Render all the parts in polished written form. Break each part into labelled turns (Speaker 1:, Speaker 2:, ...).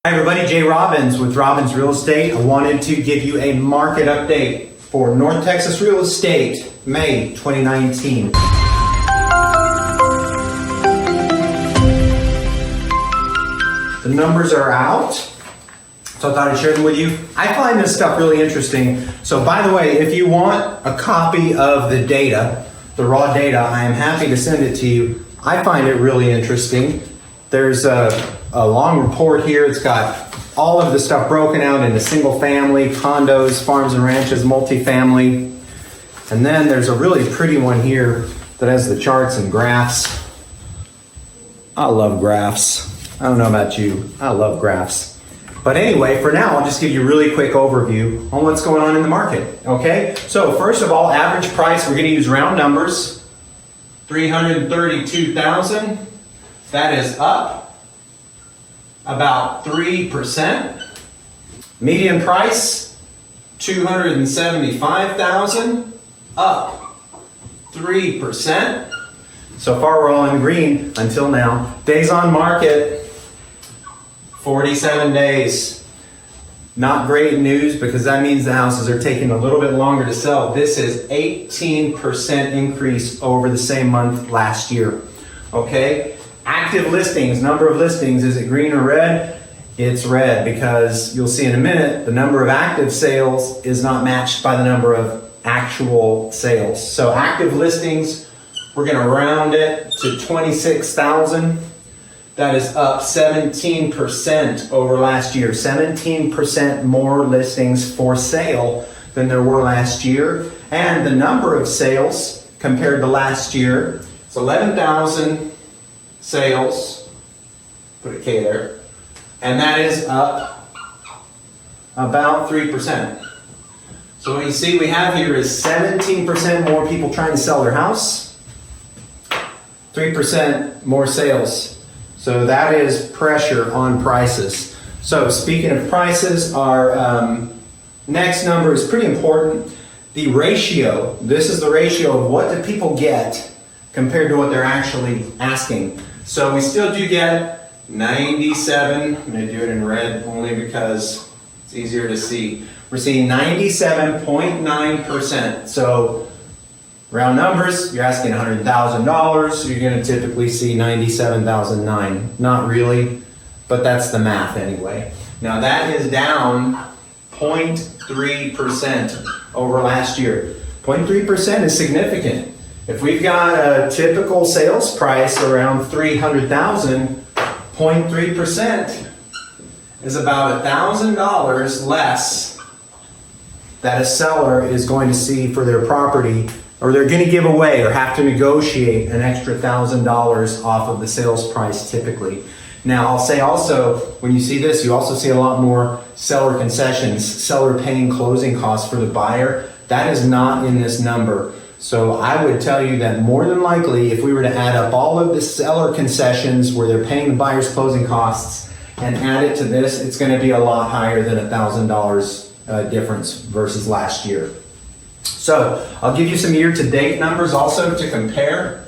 Speaker 1: Hi everybody, Jay Robbins with Robbins Real Estate. I wanted to give you a market update for North Texas real estate, May 2019. The numbers are out, so I thought I'd share them with you. I find this stuff really interesting. So by the way, if you want a copy of the data, the raw data, I am happy to send it to you. I find it really interesting. There's a long report here. It's got all of the stuff broken out into single family, condos, farms and ranches, multifamily. And then there's a really pretty one here that has the charts and graphs. I love graphs. I don't know about you. I love graphs. But anyway, for now, I'll just give you a really quick overview on what's going on in the market. Okay? So first of all, average price, we're going to use round numbers. $332,000. That is up about 3%. Median price, $275,000, up 3%. So far we're all in green until now. Days on market, 47 days. Not great news because that means the houses are taking a little bit longer to sell. This is 18% increase over the same month last year. Okay? Active listings, number of listings, is it green or red? It's red because you'll see in a minute the number of active sales is not matched by the number of actual sales. So active listings, we're going to round it to 26,000. That is up 17% over last year. 17% more listings for sale than there were last year. And the number of sales compared to last year is 11,000 sales, put a K there, and that is up about 3%. So what you see we have here is 17% more people trying to sell their house, 3% more sales. So that is pressure on prices. So speaking of prices, our next number is pretty important. The ratio, this is the ratio of what do people get compared to what they're actually asking. So we still do get 97, I'm going to do it in red only because it's easier to see. We're seeing 97.9%. So round numbers, you're asking $100,000, you're going to typically see 97,009. Not really, but that's the math anyway. Now that is down 0.3% over last year. 0.3% is significant. If we've got a typical sales price around $300,000, 0.3% is about $1,000 less that a seller is going to see for their property, or they're going to give away or have to negotiate an extra $1,000 off of the sales price typically. Now I'll say also, when you see this, you also see a lot more seller concessions, seller paying closing costs for the buyer. That is not in this number. So I would tell you that more than likely, if we were to add up all of the seller concessions where they're paying the buyer's closing costs and add it to this, it's going to be a lot higher than $1,000 difference versus last year. So I'll give you some year-to-date numbers also to compare.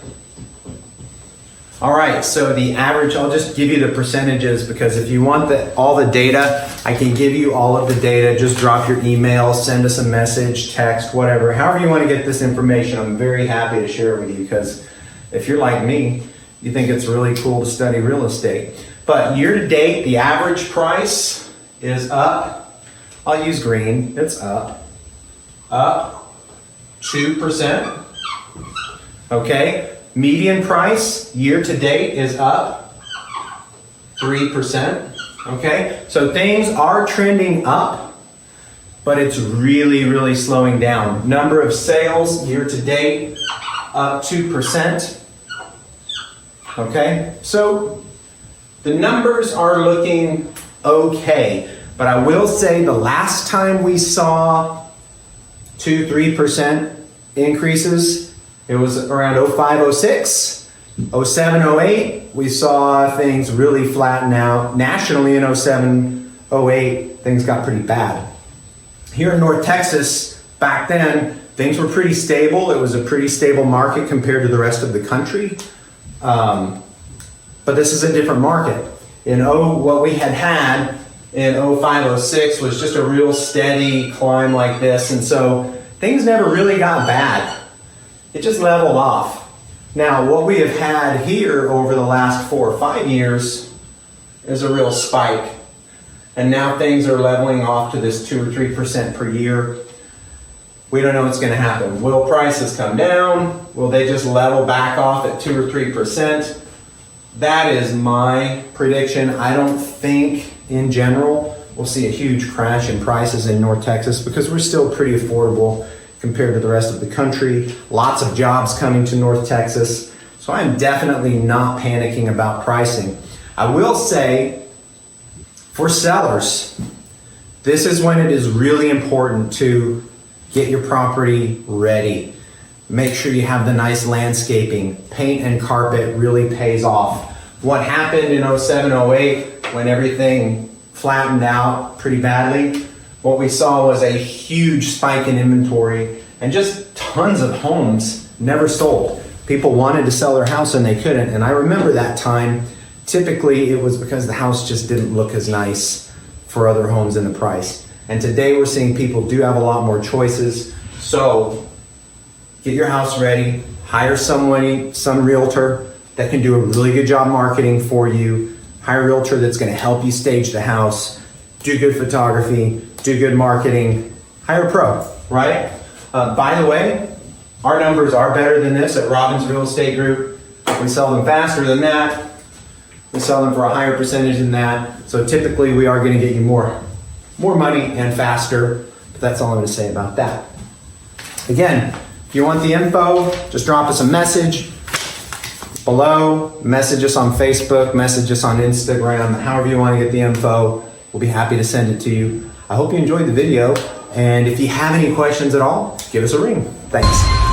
Speaker 1: All right, so the average, I'll just give you the percentages because if you want all the data, I can give you all of the data. Just drop your email, send us a message, text, whatever. However you want to get this information, I'm very happy to share it with you because if you're like me, you think it's really cool to study real estate. But year to date, the average price is up. I'll use green. It's up 2%. Okay. Median price year to date is up 3%. Okay, so things are trending up, but it's really, really slowing down. Number of sales year to date up 2%. Okay, so the numbers are looking okay, but I will say the last time we saw 2-3% increases, it was around 05, 06, 07, 08. We saw things really flatten out. Nationally in 07, 08, things got pretty bad. Here in North Texas, back then, things were pretty stable. It was a pretty stable market compared to the rest of the country. But this is a different market. What we had in 05, 06 was just a real steady climb like this. And so things never really got bad. It just leveled off. Now, what we have had here over the last 4 or 5 years is a real spike. And now things are leveling off to this 2 or 3% per year. We don't know what's going to happen. Will prices come down? Will they just level back off at 2 or 3%? That is my prediction. I don't think, in general, we'll see a huge crash in prices in North Texas because we're still pretty affordable compared to the rest of the country. Lots of jobs coming to North Texas. So I'm definitely not panicking about pricing. I will say, for sellers, this is when it is really important to get your property ready. Make sure you have the nice landscaping. Paint and carpet really pays off. What happened in 07, 08 when everything flattened out pretty badly, what we saw was a huge spike in inventory and just tons of homes never sold. People wanted to sell their house and they couldn't. And I remember that time, typically it was because the house just didn't look as nice for other homes in the price. And today we're seeing people do have a lot more choices. So get your house ready, hire somebody, some realtor that can do a really good job marketing for you. Hire a realtor that's going to help you stage the house, do good photography, do good marketing. Hire a pro, right? By the way, our numbers are better than this at Robbins Real Estate Group. We sell them faster than that. We sell them for a higher percentage than that. So typically we are going to get you more money and faster. But that's all I'm going to say about that. Again, if you want the info, just drop us a message below, message us on Facebook, message us on Instagram, however you want to get the info. We'll be happy to send it to you. I hope you enjoyed the video, and if you have any questions at all, give us a ring. Thanks.